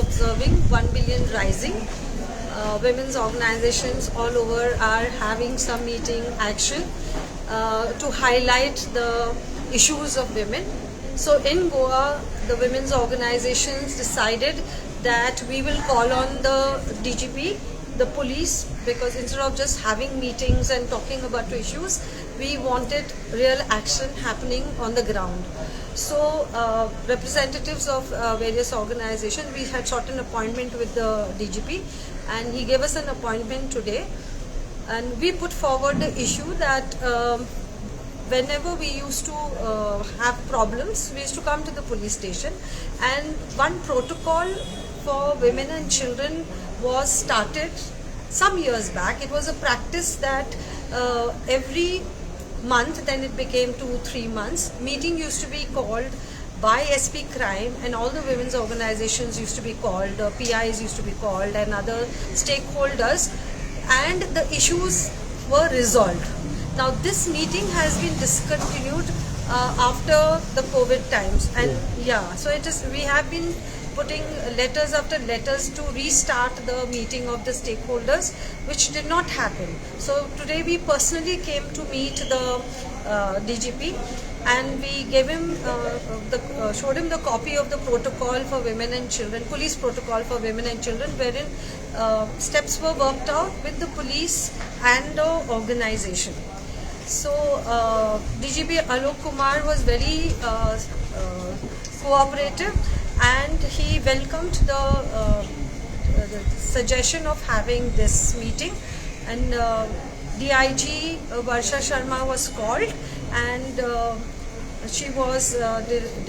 observing 1 billion rising. Women's organizations all over are having some meeting action to highlight the issues of women. So in Goa, the women's organizations decided that we will call on the DGP, the police, because instead of just having meetings and talking about issues, we wanted real action happening on the ground. So representatives of various organizations, we had sought an appointment with the DGP and he gave us an appointment today, and we put forward the issue that whenever we used to have problems, we used to come to the police station, and one protocol for women and children was started some years back. It was a practice that every month, then it became 2-3 months, meeting used to be called by SP Crime, and all the women's organizations used to be called, PIs used to be called, and other stakeholders, and the issues were resolved. Now this meeting has been discontinued after the COVID times, and so it is. We have been putting letters after letters to restart the meeting of the stakeholders, which did not happen. So today we personally came to meet the DGP, and we gave him showed him the copy of the protocol for women and children, police protocol for women and children, wherein steps were worked out with the police and the organization. So DGP Alok Kumar was very cooperative, and he welcomed the suggestion of having this meeting, and DIG Varsha Sharma was called, and she was